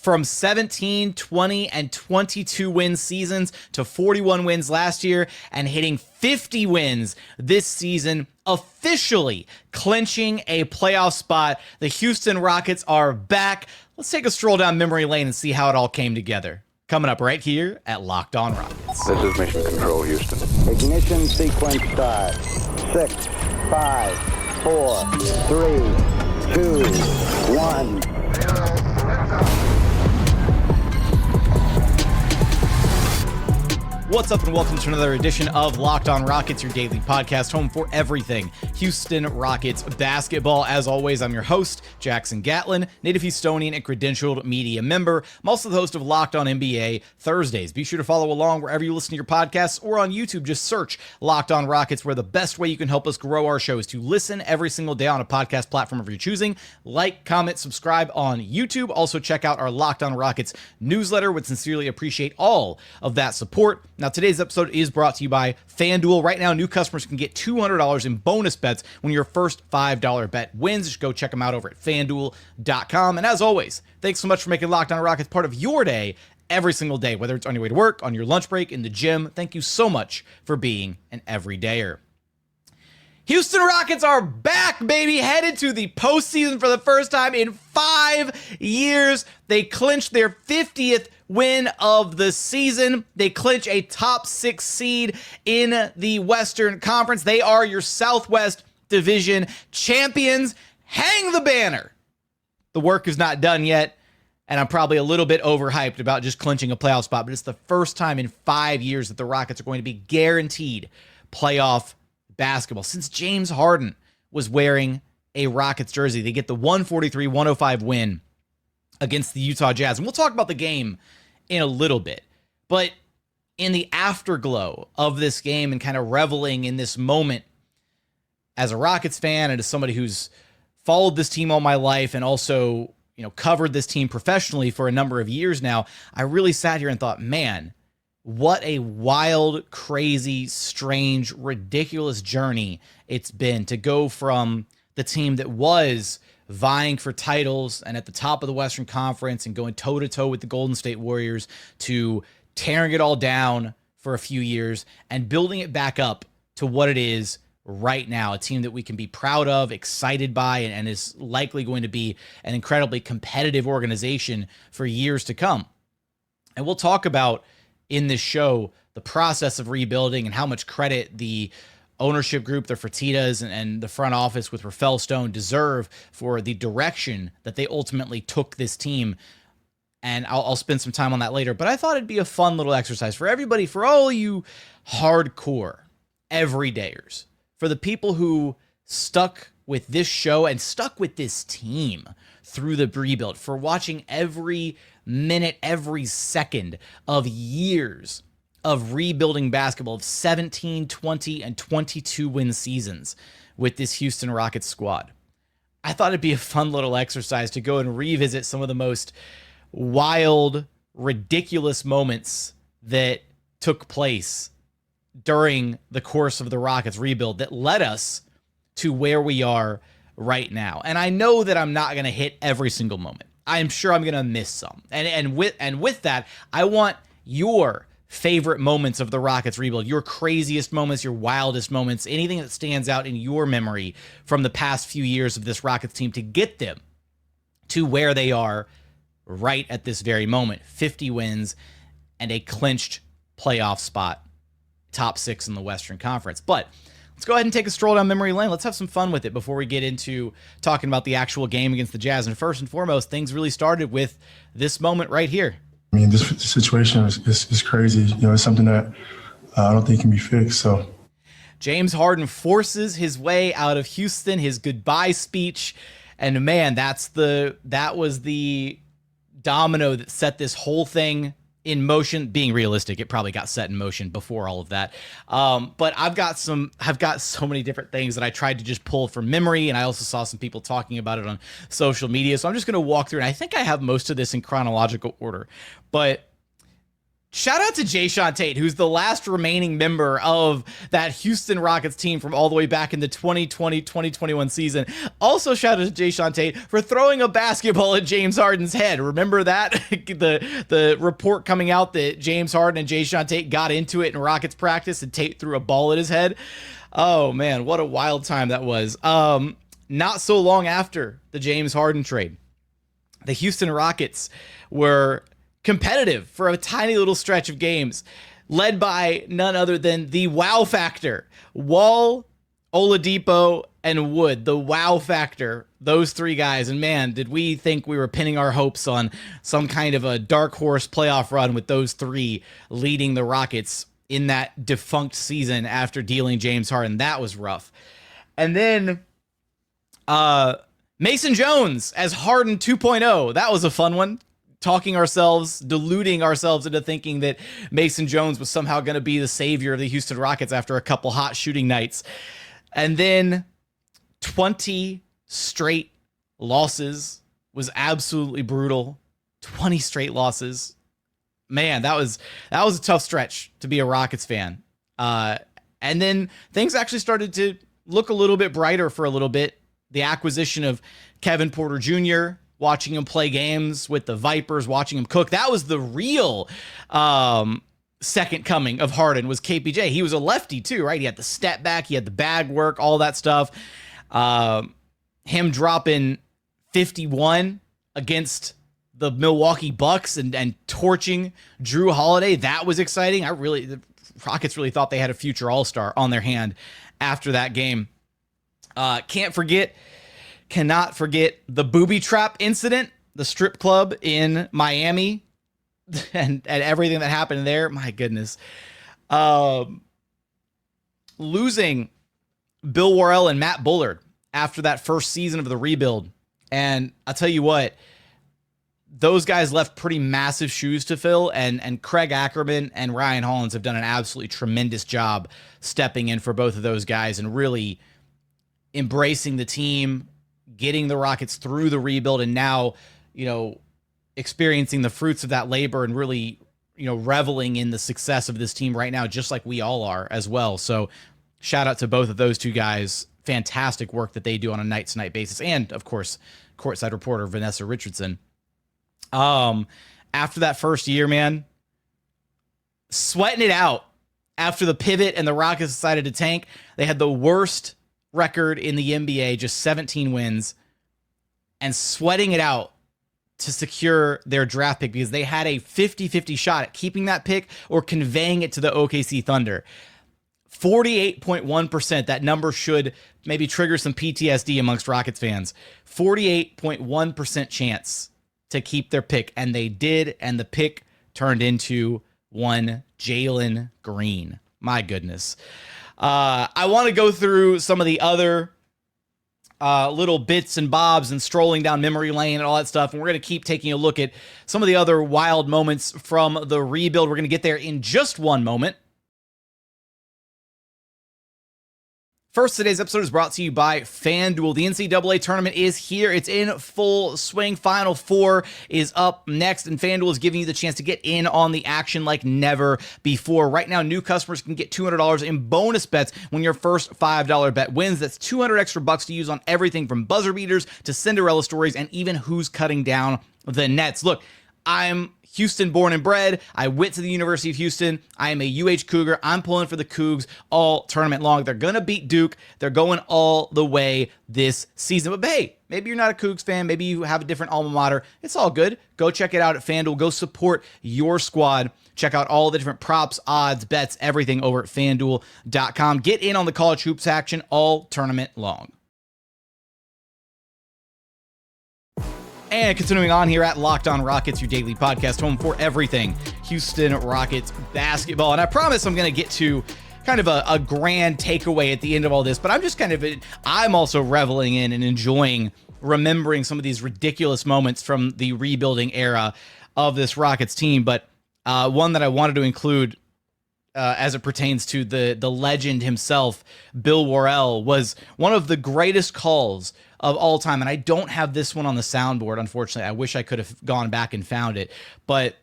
from 17, 20, and 22 win seasons to 41 wins last year and hitting 50 wins this season, officially clinching a playoff spot. The Houston Rockets are back. Let's take a stroll down memory lane and see how it all came together. Coming up right here at Locked On Rockets. This is Mission Control, Houston. Ignition sequence start. 6, 5, 4, 3, 2, 1. What's up and welcome to another edition of Locked On Rockets, your daily podcast, home for everything Houston Rockets basketball. As always, I'm your host, Jackson Gatlin, native Houstonian and credentialed media member. I'm also the host of Locked On NBA Thursdays. Be sure to follow along wherever you listen to your podcasts or on YouTube. Just search Locked On Rockets, where the best way you can help us grow our show is to listen every single day on a podcast platform of your choosing. Like, comment, subscribe on YouTube. Also check out our Locked On Rockets newsletter. Would sincerely appreciate all of that support. Now, today's episode is brought to you by FanDuel. Right now, new customers can get $200 in bonus bets when your first $5 bet wins. Just go check them out over at FanDuel.com. And as always, thanks so much for making Locked On Rockets part of your day every single day, whether it's on your way to work, on your lunch break, in the gym. Thank you so much for being an everydayer. Houston Rockets are back, baby, headed to the postseason for the first time in 5 years. They clinched their 50th win of the season. They clinch a top 6 seed in the Western Conference. They are your Southwest Division champions. Hang the banner. The work is not done yet, and I'm probably a little bit overhyped about just clinching a playoff spot, but it's the first time in 5 years that the Rockets are going to be guaranteed playoff basketball. Since James Harden was wearing a Rockets jersey, they get the 143-105 win against the Utah Jazz. And we'll talk about the game in a little bit. But in the afterglow of this game and kind of reveling in this moment as a Rockets fan and as somebody who's followed this team all my life and also, covered this team professionally for a number of years now, I really sat here and thought, man, what a wild, crazy, strange, ridiculous journey it's been to go from the team that was vying for titles and at the top of the Western Conference and going toe-to-toe with the Golden State Warriors to tearing it all down for a few years and building it back up to what it is right now, a team that we can be proud of, excited by, and is likely going to be an incredibly competitive organization for years to come. And we'll talk about in this show the process of rebuilding and how much credit the ownership group, the Fertittas, and the front office with Rafael Stone deserve for the direction that they ultimately took this team. And I'll spend some time on that later. But I thought it'd be a fun little exercise for everybody, for all you hardcore everydayers, for the people who stuck with this show and stuck with this team through the rebuild, for watching every minute, every second of years of rebuilding basketball, of 17, 20, and 22 win seasons with this Houston Rockets squad. I thought it'd be a fun little exercise to go and revisit some of the most wild, ridiculous moments that took place during the course of the Rockets rebuild that led us to where we are right now. And I know that I'm not going to hit every single moment. I'm sure I'm going to miss some. And with that, I want your favorite moments of the Rockets rebuild, your craziest moments, your wildest moments, anything that stands out in your memory from the past few years of this Rockets team to get them to where they are right at this very moment. 50 wins and a clinched playoff spot, top 6 in the Western Conference. But let's go ahead and take a stroll down memory lane. Let's have some fun with it before we get into talking about the actual game against the Jazz. And first and foremost, things really started with this moment right here. I mean, this situation is crazy. It's something that I don't think can be fixed. So James Harden forces his way out of Houston, his goodbye speech. And man, that was the domino that set this whole thing in motion. Being realistic, it probably got set in motion before all of that. But I've got so many different things that I tried to just pull from memory, and I also saw some people talking about it on social media. So I'm just going to walk through, and I think I have most of this in chronological order. But Shout out to Jayshawn Tate, who's the last remaining member of that Houston Rockets team from all the way back in the 2020-2021 season. Also, shout out to Jayshawn Tate for throwing a basketball at James Harden's head. Remember that? the report coming out that James Harden and Jayshawn Tate got into it in Rockets practice and Tate threw a ball at his head. Oh, man, what a wild time that was. Not so long after the James Harden trade, the Houston Rockets were competitive for a tiny little stretch of games, led by none other than the wow factor. Wall, Oladipo, and Wood, the wow factor, those three guys. And man, did we think we were pinning our hopes on some kind of a dark horse playoff run with those three leading the Rockets in that defunct season after dealing James Harden. That was rough. And then Mason Jones as Harden 2.0. That was a fun one. Deluding ourselves into thinking that Mason Jones was somehow going to be the savior of the Houston Rockets after a couple hot shooting nights. And then 20 straight losses was absolutely brutal. 20 straight losses. Man, that was a tough stretch to be a Rockets fan. And then things actually started to look a little bit brighter for a little bit. The acquisition of Kevin Porter Jr., watching him play games with the Vipers, watching him cook. That was the real second coming of Harden, was KPJ. He was a lefty too, right? He had the step back, he had the bag work, all that stuff. Him dropping 51 against the Milwaukee Bucks and torching Drew Holiday. That was exciting. The Rockets really thought they had a future All-Star on their hand after that game. Cannot forget the booby trap incident, the strip club in Miami, and everything that happened there. My goodness. Losing Bill Worrell and Matt Bullard after that first season of the rebuild. And I'll tell you what, those guys left pretty massive shoes to fill, and Craig Ackerman and Ryan Hollins have done an absolutely tremendous job stepping in for both of those guys and really embracing the team, getting the Rockets through the rebuild, and now, experiencing the fruits of that labor and really, reveling in the success of this team right now, just like we all are as well. So shout out to both of those two guys. Fantastic work that they do on a night-to-night basis. And of course, courtside reporter Vanessa Richardson. After that first year, man, sweating it out after the pivot and the Rockets decided to tank. They had the worst record in the NBA, just 17 wins, and sweating it out to secure their draft pick because they had a 50-50 shot at keeping that pick or conveying it to the OKC Thunder. 48.1%. That number should maybe trigger some PTSD amongst Rockets fans. 48.1% chance to keep their pick, and they did, and the pick turned into one Jalen Green. My goodness. I want to go through some of the other little bits and bobs and strolling down memory lane and all that stuff. And we're going to keep taking a look at some of the other wild moments from the rebuild. We're going to get there in just one moment. First, today's episode is brought to you by FanDuel. The NCAA tournament is here. It's in full swing. Final Four is up next, and FanDuel is giving you the chance to get in on the action like never before. Right now, new customers can get $200 in bonus bets when your first $5 bet wins. That's $200 extra bucks to use on everything from buzzer beaters to Cinderella stories and even who's cutting down the nets. Look, I'm Houston born and bred. I went to the University of Houston. I am a UH Cougar. I'm pulling for the Cougs all tournament long. They're going to beat Duke. They're going all the way this season. But hey, maybe you're not a Cougs fan. Maybe you have a different alma mater. It's all good. Go check it out at FanDuel. Go support your squad. Check out all the different props, odds, bets, everything over at FanDuel.com. Get in on the college hoops action all tournament long. And continuing on here at Locked On Rockets, your daily podcast, home for everything Houston Rockets basketball. And I promise I'm going to get to kind of a grand takeaway at the end of all this, but I'm also reveling in and enjoying remembering some of these ridiculous moments from the rebuilding era of this Rockets team. But one that I wanted to include as it pertains to the legend himself, Bill Worrell, was one of the greatest calls of all time. And I don't have this one on the soundboard, unfortunately. I wish I could have gone back and found it. But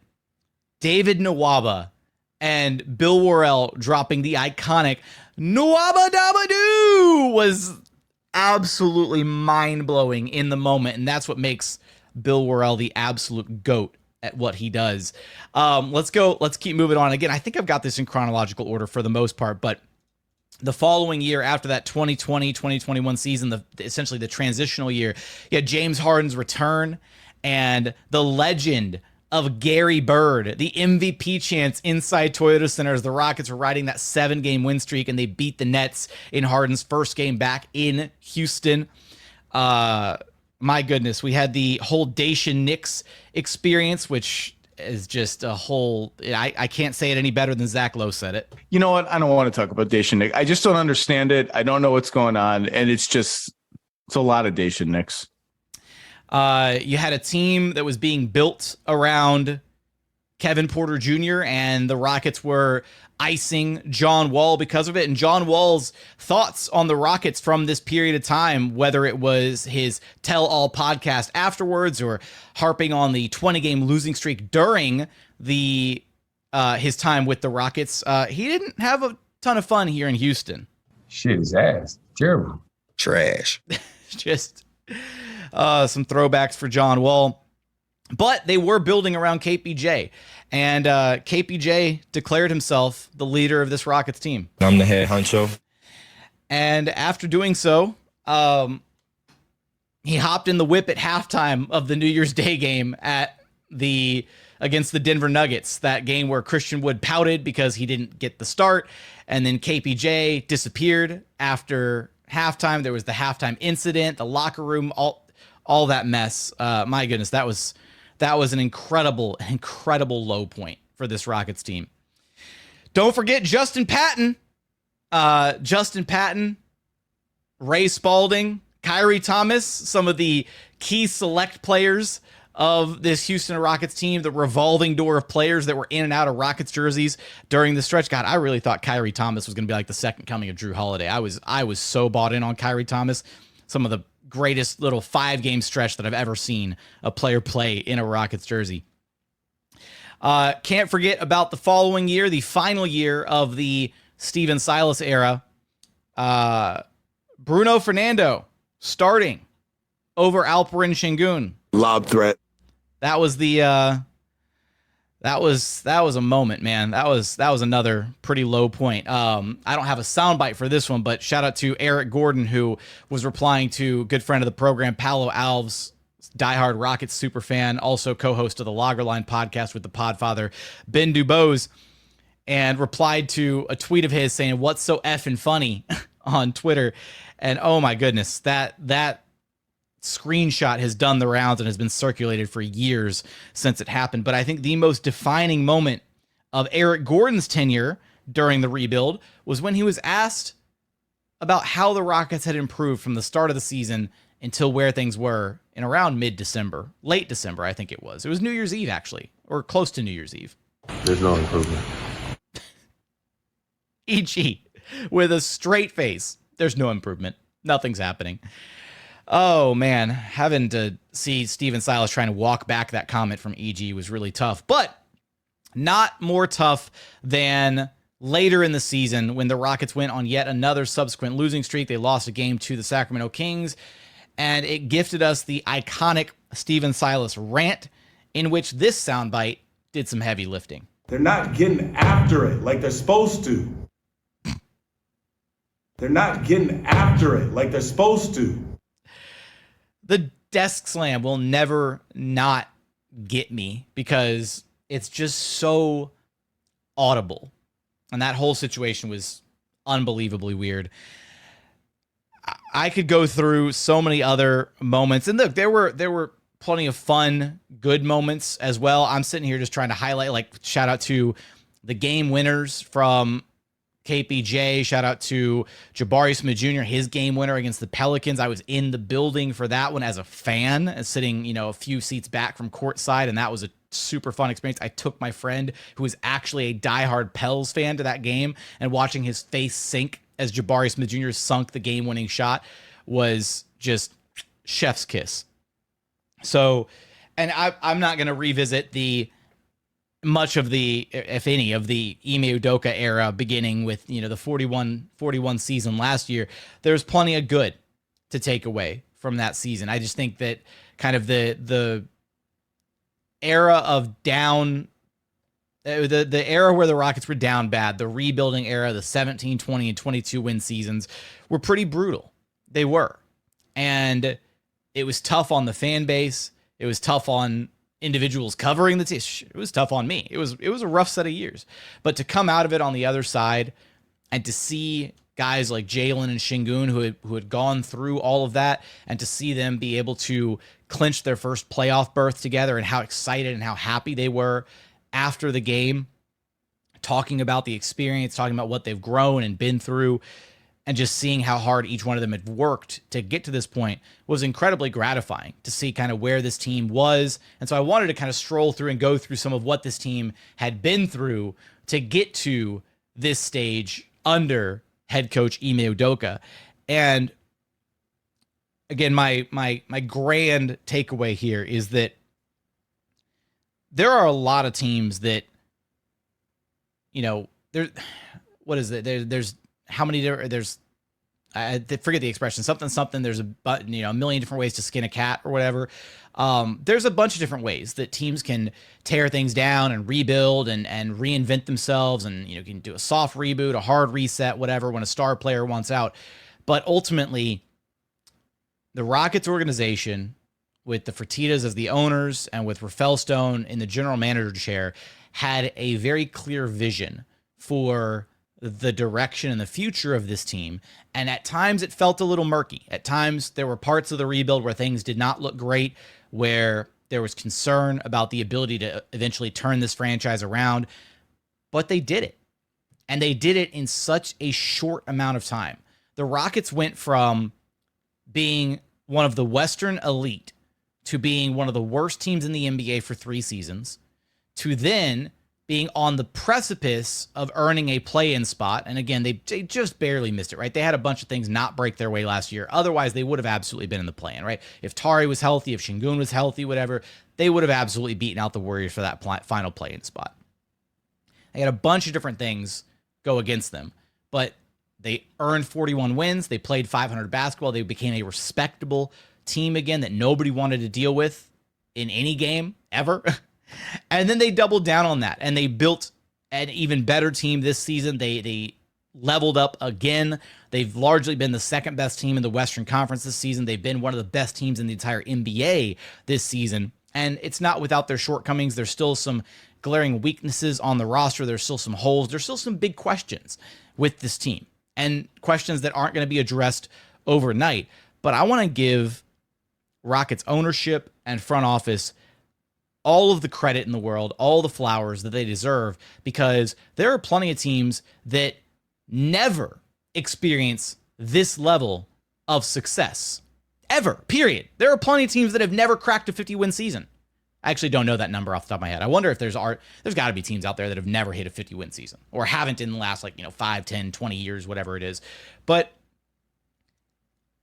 David Nwaba and Bill Worrell dropping the iconic Nwaba Dabba Doo was absolutely mind-blowing in the moment, and that's what makes Bill Worrell the absolute GOAT at what he does. Let's keep moving on. Again, I think I've got this in chronological order for the most part, but the following year after that 2020-2021 season, essentially the transitional year, you had James Harden's return and the legend of Gary Bird, the MVP chance inside Toyota Center as the Rockets were riding that 7-game win streak, and they beat the Nets in Harden's first game back in Houston. My goodness, we had the whole Dacian Knicks experience, which is just a whole, I can't say it any better than Zach Lowe said it. You know what? I don't want to talk about Dacian Knicks. I just don't understand it. I don't know what's going on. And it's a lot of Dacian Knicks. You had a team that was being built around Kevin Porter Jr. and the Rockets were icing John Wall because of it. And John Wall's thoughts on the Rockets from this period of time, whether it was his tell-all podcast afterwards or harping on the 20-game losing streak during the his time with the Rockets, he didn't have a ton of fun here in Houston. Shit, his ass. Terrible. Trash. Just some throwbacks for John Wall. But they were building around KPJ, and KPJ declared himself the leader of this Rockets team. I'm the head honcho. And after doing so, he hopped in the whip at halftime of the New Year's Day game against the Denver Nuggets, that game where Christian Wood pouted because he didn't get the start, and then KPJ disappeared after halftime. There was the halftime incident, the locker room, all that mess. My goodness, that was an incredible low point for this Rockets team. Don't forget Justin Patton, Ray Spalding, Kyrie Thomas, some of the key select players of this Houston Rockets team, the revolving door of players that were in and out of Rockets jerseys during the stretch. God, I really thought Kyrie Thomas was going to be like the second coming of Drew Holiday. I was so bought in on Kyrie Thomas. Some of the greatest little 5-game stretch that I've ever seen a player play in a Rockets jersey. Can't forget about the following year, the final year of the Steven Silas era. Bruno Fernando starting over Alperen Sengun. Lob threat. That was that was a moment, man. That was another pretty low point. I don't have a soundbite for this one, but shout out to Eric Gordon, who was replying to good friend of the program, Paolo Alves, diehard Rockets super fan, also co-host of the Loggerline podcast with the Podfather Ben Dubose, and replied to a tweet of his saying, "What's so effing funny?" on Twitter. And oh my goodness, that screenshot has done the rounds and has been circulated for years since it happened. But I think the most defining moment of Eric Gordon's tenure during the rebuild was when he was asked about how the Rockets had improved from the start of the season until where things were in around mid-December, late December, I think it was. It was New Year's Eve, actually, or close to New Year's Eve. There's no improvement. E.G. with a straight face. There's no improvement. Nothing's happening. Oh, man. Having to see Steven Silas trying to walk back that comment from E.G. was really tough. But not more tough than later in the season when the Rockets went on yet another subsequent losing streak. They lost a game to the Sacramento Kings, and it gifted us the iconic Steven Silas rant, in which this soundbite did some heavy lifting. They're not getting after it like they're supposed to. They're not getting after it like they're supposed to. The desk slam will never not get me because it's just so audible. And that whole situation was unbelievably weird. I could go through so many other moments. And look, there were plenty of fun, good moments as well. I'm sitting here just trying to highlight, like, shout out to the game winners from KPJ. Shout out to Jabari Smith Jr., his game winner against the Pelicans. I was in the building for that one as a fan, sitting, a few seats back from courtside, and that was a super fun experience. I took my friend, who is actually a diehard Pels fan, to that game, and watching his face sink as Jabari Smith Jr. sunk the game-winning shot was just chef's kiss. So, and I'm not going to revisit the much of the, if any, of the Ime Udoka era, beginning with, the 41 season last year. There's plenty of good to take away from that season. I just think that kind of the era of down, the era where the Rockets were down bad, the rebuilding era, the 17, 20, and 22 win seasons were pretty brutal. They were. And it was tough on the fan base. It was tough on individuals covering the team. It was tough on me. It was a rough set of years. But to come out of it on the other side and to see guys like Jalen and Sengun who had gone through all of that, and to see them be able to clinch their first playoff berth together, and how excited and how happy they were after the game, talking about the experience, talking about what they've grown and been through, and just seeing how hard each one of them had worked to get to this point was incredibly gratifying to see kind of where this team was. And so I wanted to kind of stroll through and go through some of what this team had been through to get to this stage under head coach Ime Udoka. And again, my grand takeaway here is that there are a lot of teams that, what is it? There's how many different, I forget the expression, something, there's a million different ways to skin a cat or whatever. There's a bunch of different ways that teams can tear things down and rebuild and reinvent themselves. And, you can do a soft reboot, a hard reset, whatever, when a star player wants out. But ultimately, the Rockets organization, with the Fertittas as the owners and with Rafael Stone in the general manager chair, had a very clear vision for the direction and the future of this team. And at times it felt a little murky. At times there were parts of the rebuild where things did not look great, where there was concern about the ability to eventually turn this franchise around, but they did it. And they did it in such a short amount of time. The Rockets went from being one of the Western elite to being one of the worst teams in the NBA for 3 seasons, to then being on the precipice of earning a play-in spot. And again, they just barely missed it, right? They had a bunch of things not break their way last year. Otherwise, they would have absolutely been in the play-in, right? If Tari was healthy, if Sengun was healthy, whatever, they would have absolutely beaten out the Warriors for that final play-in spot. They had a bunch of different things go against them, but they earned 41 wins. They played 500 basketball. They became a respectable team again that nobody wanted to deal with in any game ever. And then they doubled down on that, and they built an even better team this season. They leveled up again. They've largely been the second best team in the Western Conference this season. They've been one of the best teams in the entire NBA this season. And it's not without their shortcomings. There's still some glaring weaknesses on the roster. There's still some holes. There's still some big questions with this team, and questions that aren't going to be addressed overnight. But I want to give Rockets ownership and front office all of the credit in the world, all the flowers that they deserve, because there are plenty of teams that never experience this level of success. Ever, period. There are plenty of teams that have never cracked a 50-win season. I actually don't know that number off the top of my head. I wonder if there's got to be teams out there that have never hit a 50-win season, or haven't in the last 5, 10, 20 years, whatever it is. But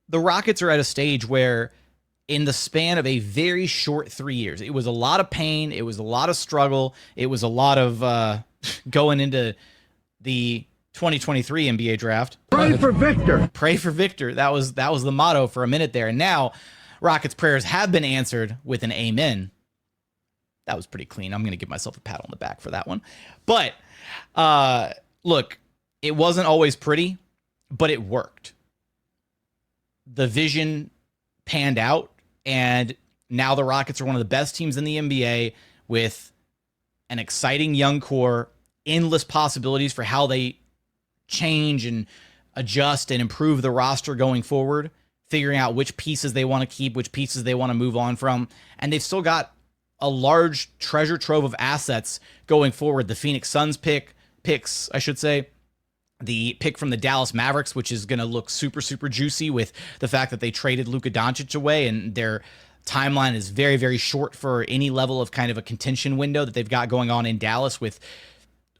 the Rockets are at a stage where, in the span of a very short 3 years, it was a lot of pain, it was a lot of struggle, it was a lot of going into the 2023 NBA draft. Pray for Victor. Pray for Victor. That was the motto for a minute there. And now Rockets' prayers have been answered with an amen. That was pretty clean. I'm going to give myself a pat on the back for that one. But look, it wasn't always pretty, but it worked. The vision panned out, and now the Rockets are one of the best teams in the NBA, with an exciting young core, endless possibilities for how they change and adjust and improve the roster going forward, figuring out which pieces they want to keep, which pieces they want to move on from. And they've still got a large treasure trove of assets going forward. The Phoenix Suns picks, I should say, the pick from the Dallas Mavericks, which is going to look super, super juicy with the fact that they traded Luka Doncic away, and their timeline is very, very short for any level of kind of a contention window that they've got going on in Dallas, with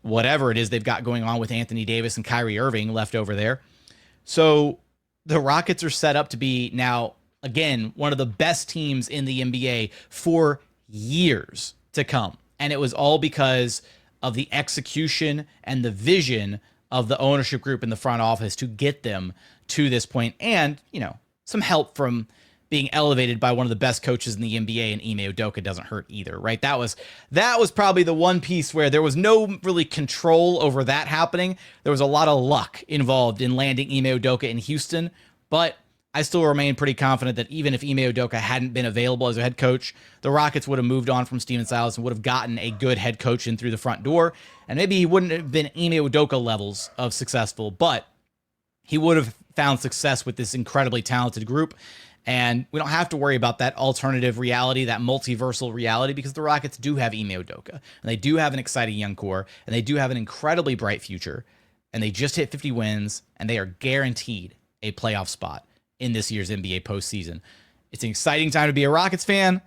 whatever it is they've got going on with Anthony Davis and Kyrie Irving left over there. So the Rockets are set up to be now, again, one of the best teams in the NBA for years to come. And it was all because of the execution and the vision of the ownership group in the front office to get them to this point. And, some help from being elevated by one of the best coaches in the NBA, and Ime Udoka doesn't hurt either, right? That was probably the one piece where there was no really control over that happening. There was a lot of luck involved in landing Ime Udoka in Houston, but I still remain pretty confident that even if Ime Udoka hadn't been available as a head coach, the Rockets would have moved on from Steven Silas and would have gotten a good head coach in through the front door. And maybe he wouldn't have been Ime Udoka levels of successful, but he would have found success with this incredibly talented group. And we don't have to worry about that alternative reality, that multiversal reality, because the Rockets do have Ime Udoka, and they do have an exciting young core, and they do have an incredibly bright future, and they just hit 50 wins, and they are guaranteed a playoff spot in this year's NBA postseason. It's an exciting time to be a Rockets fan,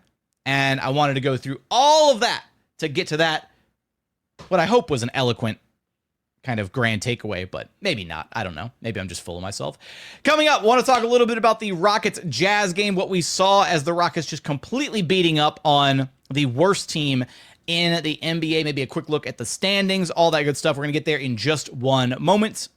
and I wanted to go through all of that to get to that, what I hope was an eloquent kind of grand takeaway, but maybe not. I don't know. Maybe I'm just full of myself. Coming up, want to talk a little bit about the Rockets Jazz game, what we saw as the Rockets just completely beating up on the worst team in the NBA, maybe a quick look at the standings, all that good stuff. We're going to get there in just one moment.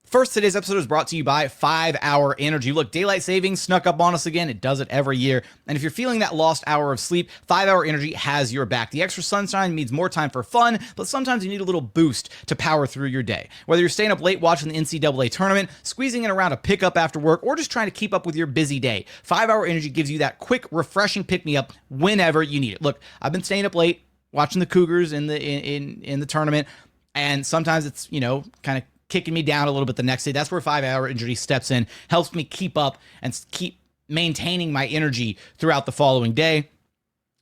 First, today's episode is brought to you by 5 Hour Energy. Look, daylight savings snuck up on us again. It does it every year. And if you're feeling that lost hour of sleep, 5 Hour Energy has your back. The extra sunshine means more time for fun, but sometimes you need a little boost to power through your day. Whether you're staying up late watching the NCAA tournament, squeezing in around a pickup after work, or just trying to keep up with your busy day, 5 Hour Energy gives you that quick, refreshing pick-me-up whenever you need it. Look, I've been staying up late watching the Cougars in the tournament, and sometimes it's, kind of kicking me down a little bit the next day. That's where 5 Hour Energy steps in, helps me keep up and keep maintaining my energy throughout the following day.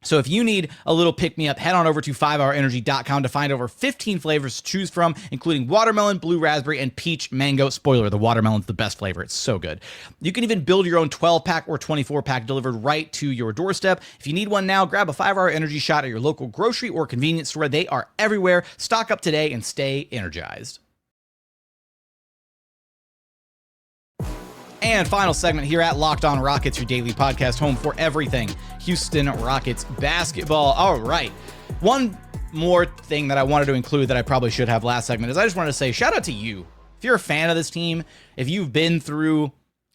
So if you need a little pick-me-up, head on over to 5hourenergy.com to find over 15 flavors to choose from, including watermelon, blue raspberry, and peach mango. Spoiler, the watermelon's the best flavor. It's so good. You can even build your own 12-pack or 24-pack delivered right to your doorstep. If you need one now, grab a 5 Hour Energy shot at your local grocery or convenience store. They are everywhere. Stock up today and stay energized. And final segment here at Locked On Rockets, your daily podcast, home for everything Houston Rockets basketball. All right. One more thing that I wanted to include that I probably should have last segment is I just wanted to say shout out to you. If you're a fan of this team, if you've been through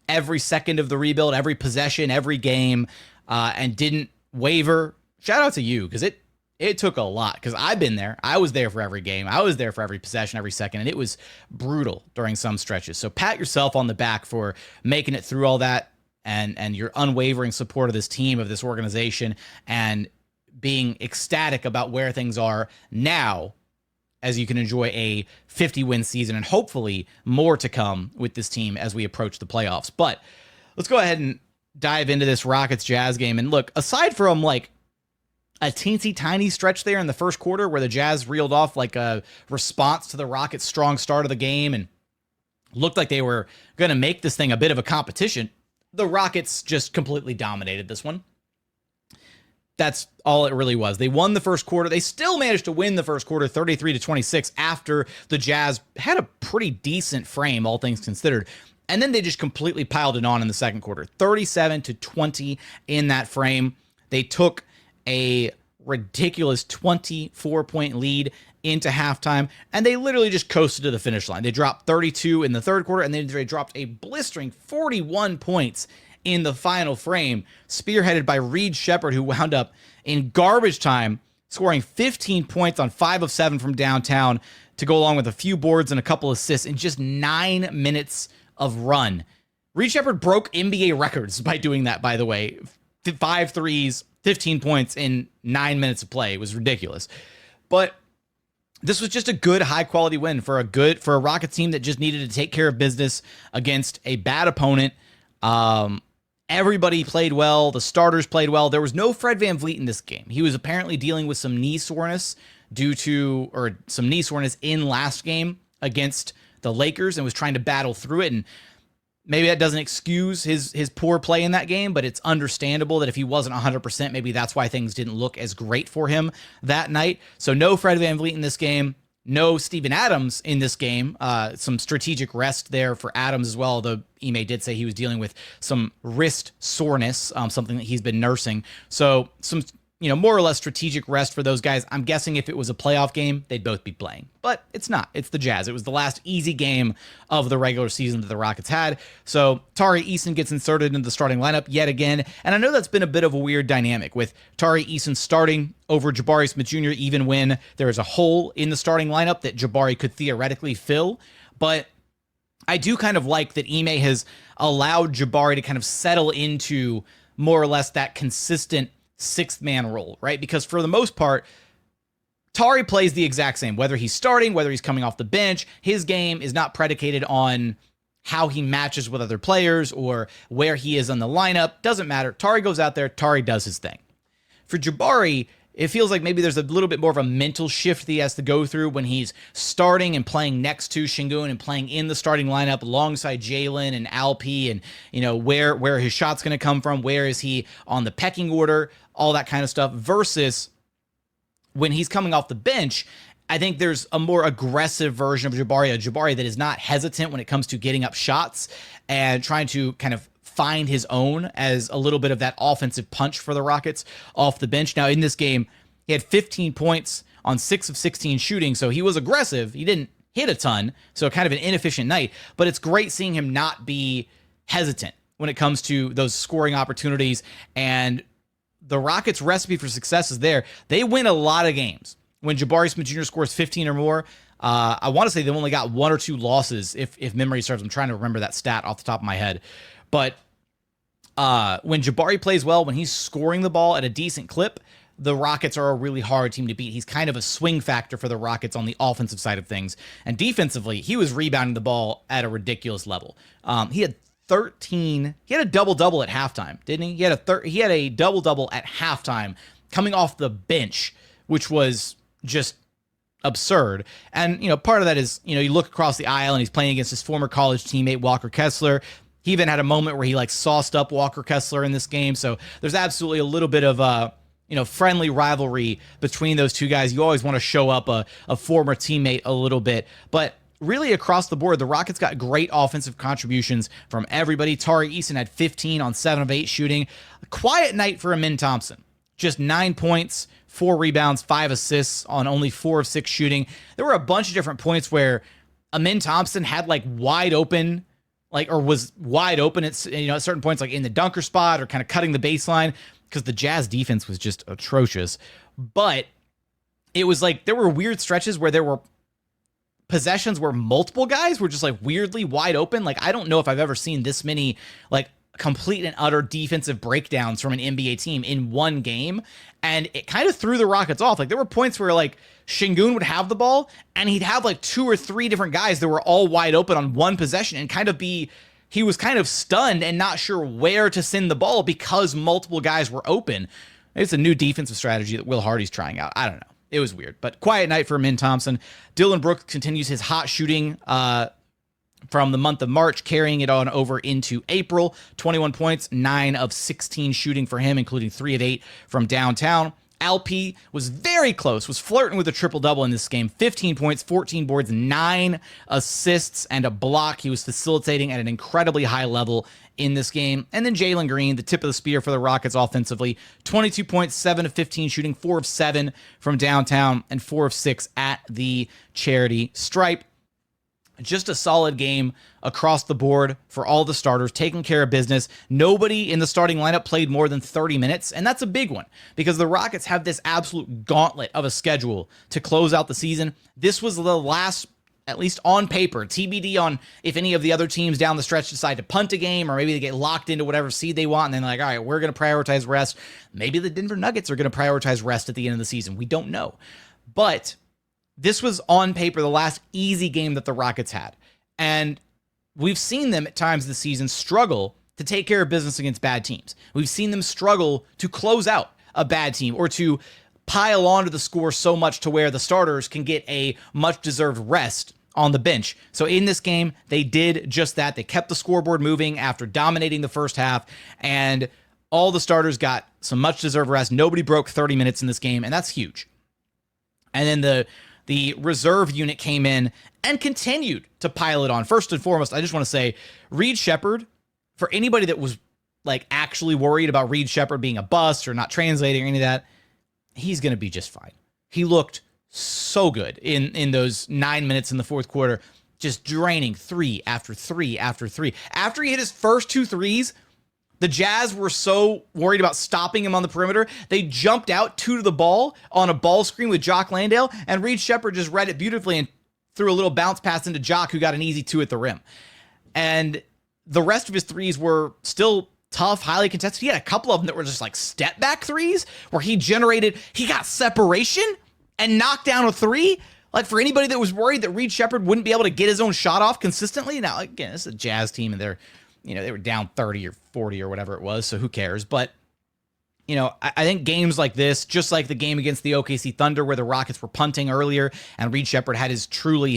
every second of the rebuild, every possession, every game, and didn't waver, shout out to you, because it took a lot, because I've been there. I was there for every game. I was there for every possession, every second, and it was brutal during some stretches. So pat yourself on the back for making it through all that and your unwavering support of this team, of this organization, and being ecstatic about where things are now as you can enjoy a 50-win season and hopefully more to come with this team as we approach the playoffs. But let's go ahead and dive into this Rockets-Jazz game. And look, aside from like a teensy tiny stretch there in the first quarter where the Jazz reeled off like a response to the Rockets' strong start of the game and looked like they were going to make this thing a bit of a competition, the Rockets just completely dominated this one. That's all it really was. They won the first quarter. They still managed to win the first quarter 33-26 after the Jazz had a pretty decent frame, all things considered. And then they just completely piled it on in the second quarter, 37-20 in that frame. They took a ridiculous 24-point lead into halftime, and they literally just coasted to the finish line. They dropped 32 in the third quarter, and then they dropped a blistering 41 points in the final frame, spearheaded by Reed Shepherd, who wound up in garbage time scoring 15 points on 5 of 7 from downtown to go along with a few boards and a couple assists in just 9 minutes of run. Reed Shepherd broke NBA records by doing that, by the way. 5 threes, 15 points in 9 minutes of play. It was ridiculous. But this was just a good, high-quality win for a Rockets team that just needed to take care of business against a bad opponent. Everybody played well. The starters played well. There was no Fred VanVleet in this game. He was apparently dealing with some knee soreness in last game against the Lakers and was trying to battle through it. And maybe that doesn't excuse his poor play in that game, but it's understandable that if he wasn't 100%, maybe that's why things didn't look as great for him that night. So no Fred VanVleet in this game. no Steven Adams in this game. Some strategic rest there for Adams as well, though Ime did say he was dealing with some wrist soreness, something that he's been nursing. So some, more or less strategic rest for those guys. I'm guessing if it was a playoff game, they'd both be playing. But it's not. It's the Jazz. It was the last easy game of the regular season that the Rockets had. So Tari Eason gets inserted into the starting lineup yet again. And I know that's been a bit of a weird dynamic with Tari Eason starting over Jabari Smith Jr., even when there is a hole in the starting lineup that Jabari could theoretically fill. But I do kind of like that Ime has allowed Jabari to kind of settle into more or less that consistent sixth man role, right? Because for the most part, Tari plays the exact same, whether he's starting, whether he's coming off the bench. His game is not predicated on how he matches with other players or where he is on the lineup. Doesn't matter. Tari goes out there, Tari does his thing. For Jabari, it feels like maybe there's a little bit more of a mental shift that he has to go through when he's starting and playing next to Sengun and playing in the starting lineup alongside Jalen and Alp, and where his shot's going to come from, where is he on the pecking order, all that kind of stuff, versus when he's coming off the bench. I think there's a more aggressive version of Jabari, a Jabari that is not hesitant when it comes to getting up shots and trying to kind of find his own as a little bit of that offensive punch for the Rockets off the bench. Now, in this game, he had 15 points on 6 of 16 shooting, so he was aggressive. He didn't hit a ton, so kind of an inefficient night, but it's great seeing him not be hesitant when it comes to those scoring opportunities, and the Rockets' recipe for success is there. They win a lot of games when Jabari Smith Jr. scores 15 or more. I want to say they've only got 1 or 2 losses, if memory serves. I'm trying to remember that stat off the top of my head. But when Jabari plays well, when he's scoring the ball at a decent clip, the Rockets are a really hard team to beat. He's kind of a swing factor for the Rockets on the offensive side of things. And defensively, he was rebounding the ball at a ridiculous level. He had a double-double at halftime, didn't he? He had a double-double at halftime coming off the bench, which was just absurd. And, part of that is, you look across the aisle and he's playing against his former college teammate, Walker Kessler. He even had a moment where he sauced up Walker Kessler in this game. So there's absolutely a little bit of friendly rivalry between those two guys. You always want to show up a former teammate a little bit. But really across the board, the Rockets got great offensive contributions from everybody. Tari Eason had 15 on 7 of 8 shooting. A quiet night for Amin Thompson. Just 9 points, 4 rebounds, 5 assists on only 4 of 6 shooting. There were a bunch of different points where Amin Thompson had wide open, or was wide open at certain points, in the dunker spot or kind of cutting the baseline, because the Jazz defense was just atrocious. But it was there were weird stretches where there were possessions where multiple guys were just weirdly wide open. I don't know if I've ever seen this many complete and utter defensive breakdowns from an NBA team in one game. And it kind of threw the Rockets off. There were points where Sengun would have the ball and he'd have 2 or 3 different guys that were all wide open on one possession and he was kind of stunned and not sure where to send the ball because multiple guys were open. It's a new defensive strategy that Will Hardy's trying out. I don't know. It was weird, but quiet night for Amin Thompson. Dillon Brooks continues his hot shooting from the month of March, carrying it on over into April. 21 points, 9 of 16 shooting for him, including 3 of 8 from downtown. Alp was very close, was flirting with a triple-double in this game. 15 points, 14 boards, 9 assists, and a block. He was facilitating at an incredibly high level in this game. And then Jalen Green, the tip of the spear for the Rockets offensively. 22 points, 7 of 15 shooting, 4 of 7 from downtown, and 4 of 6 at the charity stripe. Just a solid game across the board for all the starters, taking care of business. Nobody in the starting lineup played more than 30 minutes, and that's a big one because the Rockets have this absolute gauntlet of a schedule to close out the season. This was the last, at least on paper, TBD on if any of the other teams down the stretch decide to punt a game or maybe they get locked into whatever seed they want, and then all right, we're going to prioritize rest. Maybe the Denver Nuggets are going to prioritize rest at the end of the season. We don't know. But this was on paper the last easy game that the Rockets had. And we've seen them at times this season struggle to take care of business against bad teams. We've seen them struggle to close out a bad team or to pile onto the score so much to where the starters can get a much-deserved rest on the bench. So in this game, they did just that. They kept the scoreboard moving after dominating the first half, and all the starters got some much-deserved rest. Nobody broke 30 minutes in this game, and that's huge. And then the reserve unit came in and continued to pile it on. First and foremost, I just want to say Reed Sheppard, for anybody that was like actually worried about Reed Sheppard being a bust or not translating or any of that, he's going to be just fine. He looked so good in those 9 minutes in the fourth quarter, just draining three after three after three. After he hit his first 2 threes, the Jazz were so worried about stopping him on the perimeter, they jumped out 2 to the ball on a ball screen with Jock Landale, and Reed Sheppard just read it beautifully and threw a little bounce pass into Jock, who got an easy 2 at the rim. And the rest of his threes were still tough, highly contested. He had a couple of them that were just like step back threes where he got separation and knocked down a 3. Like, for anybody that was worried that Reed Sheppard wouldn't be able to get his own shot off consistently. Now, again, it's a Jazz team and they were down 30 or 40 or whatever it was, so who cares? But, I think games like this, just like the game against the OKC Thunder where the Rockets were punting earlier and Reed Sheppard had his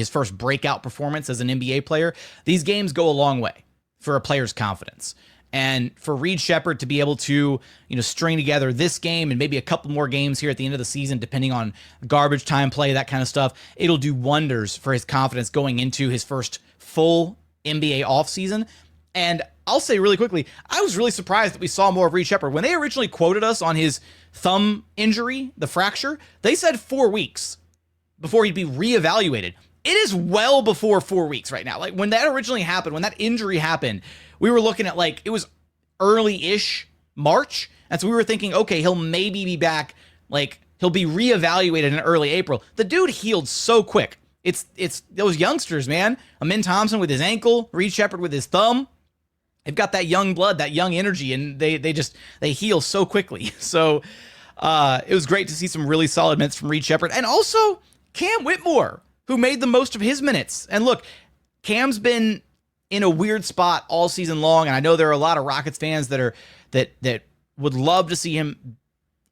first breakout performance as an NBA player, these games go a long way for a player's confidence. And for Reed Sheppard to be able to, string together this game and maybe a couple more games here at the end of the season, depending on garbage time play, that kind of stuff, it'll do wonders for his confidence going into his first full NBA offseason. And I'll say really quickly, I was really surprised that we saw more of Reed Sheppard. When they originally quoted us on his thumb injury, the fracture, they said 4 weeks before he'd be reevaluated. It is well before 4 weeks right now. Like, when that originally happened, when that injury happened, we were looking at it was early-ish March. And so we were thinking, okay, he'll maybe be back. He'll be reevaluated in early April. The dude healed so quick. It's those youngsters, man. Amin Thompson with his ankle, Reed Sheppard with his thumb. They've got that young blood, that young energy, and they heal so quickly. So it was great to see some really solid minutes from Reed Sheppard. And also Cam Whitmore, who made the most of his minutes. And look, Cam's been in a weird spot all season long, and I know there are a lot of Rockets fans that would love to see him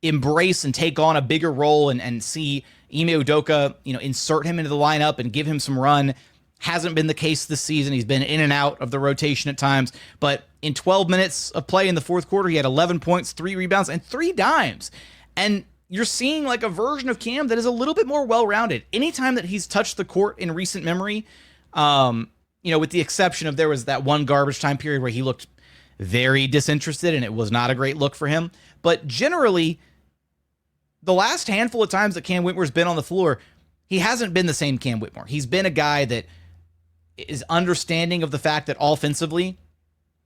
embrace and take on a bigger role and see Ime Udoka, insert him into the lineup and give him some run. Hasn't been the case this season. He's been in and out of the rotation at times, but in 12 minutes of play in the fourth quarter, he had 11 points, 3 rebounds, and 3 dimes. And you're seeing a version of Cam that is a little bit more well-rounded. Anytime that he's touched the court in recent memory, with the exception of there was that one garbage time period where he looked very disinterested and it was not a great look for him. But generally, the last handful of times that Cam Whitmore's been on the floor, he hasn't been the same Cam Whitmore. He's been a guy that is understanding of the fact that offensively,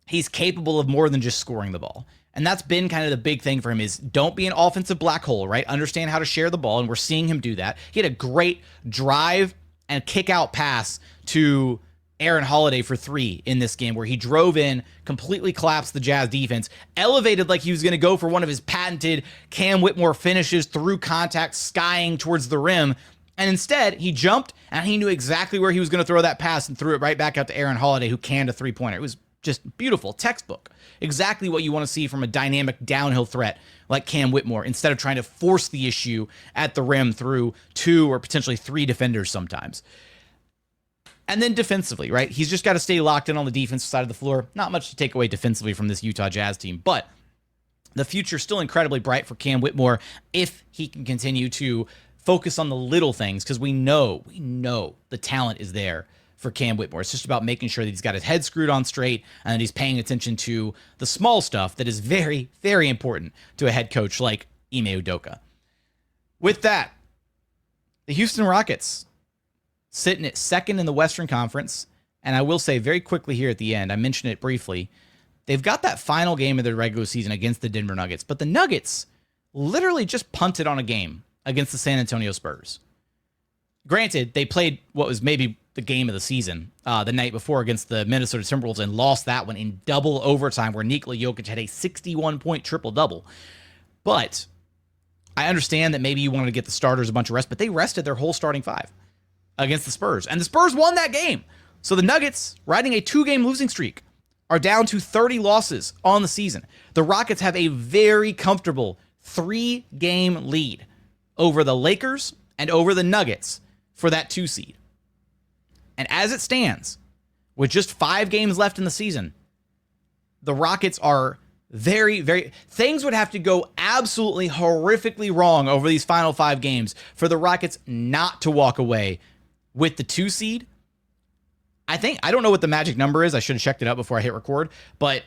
he's capable of more than just scoring the ball. And that's been kind of the big thing for him is don't be an offensive black hole, right? Understand how to share the ball, and we're seeing him do that. He had a great drive and kick-out pass to Aaron Holiday for 3 in this game where he drove in, completely collapsed the Jazz defense, elevated like he was going to go for one of his patented Cam Whitmore finishes through contact, skying towards the rim. And instead, he jumped, and he knew exactly where he was going to throw that pass and threw it right back out to Aaron Holiday, who canned a 3-pointer. It was just beautiful, textbook. Exactly what you want to see from a dynamic downhill threat like Cam Whitmore, instead of trying to force the issue at the rim through 2 or potentially 3 defenders sometimes. And then defensively, right? He's just got to stay locked in on the defensive side of the floor. Not much to take away defensively from this Utah Jazz team, but the future's still incredibly bright for Cam Whitmore if he can continue to focus on the little things, because we know the talent is there for Cam Whitmore. It's just about making sure that he's got his head screwed on straight and that he's paying attention to the small stuff that is very, very important to a head coach like Ime Udoka. With that, the Houston Rockets sitting at 2nd in the Western Conference, and I will say very quickly here at the end, I mentioned it briefly, they've got that final game of their regular season against the Denver Nuggets, but the Nuggets literally just punted on a game against the San Antonio Spurs. Granted, they played what was maybe the game of the season the night before against the Minnesota Timberwolves and lost that one in double overtime where Nikola Jokic had a 61-point triple-double. But I understand that maybe you wanted to get the starters a bunch of rest, but they rested their whole starting 5 against the Spurs, and the Spurs won that game. So the Nuggets, riding a 2-game losing streak, are down to 30 losses on the season. The Rockets have a very comfortable 3-game lead over the Lakers and over the Nuggets for that 2 seed. And as it stands, with just 5 games left in the season, the Rockets are things would have to go absolutely horrifically wrong over these final 5 games for the Rockets not to walk away with the 2 seed. I don't know what the magic number is. I should have checked it out before I hit record, but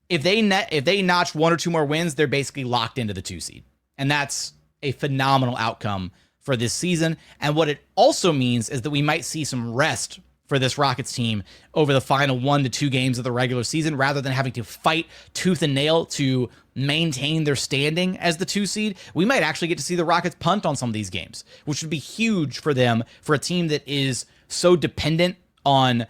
if they notch 1 or 2 more wins, they're basically locked into the 2 seed. And that's a phenomenal outcome for this season. And what it also means is that we might see some rest for this Rockets team over the final 1 to 2 games of the regular season, rather than having to fight tooth and nail to maintain their standing as the 2 seed. We might actually get to see the Rockets punt on some of these games, which would be huge for them, for a team that is so dependent on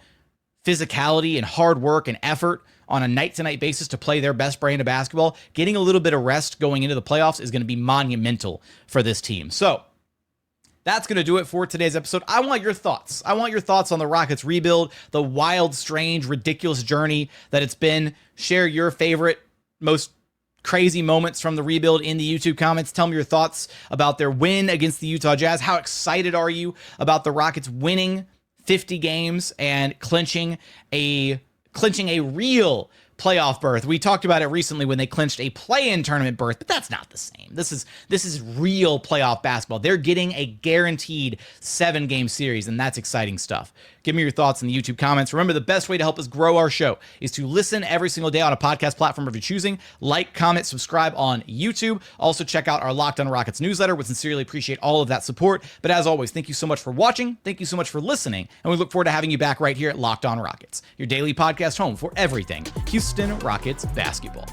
physicality and hard work and effort on a night-to-night basis to play their best brand of basketball. Getting a little bit of rest going into the playoffs is going to be monumental for this team. So that's going to do it for today's episode. I want your thoughts. I want your thoughts on the Rockets rebuild, the wild, strange, ridiculous journey that it's been. Share your favorite, most crazy moments from the rebuild in the YouTube comments. Tell me your thoughts about their win against the Utah Jazz. How excited are you about the Rockets winning 50 games and clinching a real playoff berth? We talked about it recently when they clinched a play-in tournament berth, but that's not the same. This is real playoff basketball. They're getting a guaranteed 7-game series, and that's exciting stuff. Give me your thoughts in the YouTube comments. Remember, the best way to help us grow our show is to listen every single day on a podcast platform of your choosing. Like, comment, subscribe on YouTube. Also, check out our Locked On Rockets newsletter. We sincerely appreciate all of that support. But as always, thank you so much for watching. Thank you so much for listening. And we look forward to having you back right here at Locked On Rockets, your daily podcast home for everything Houston Rockets basketball.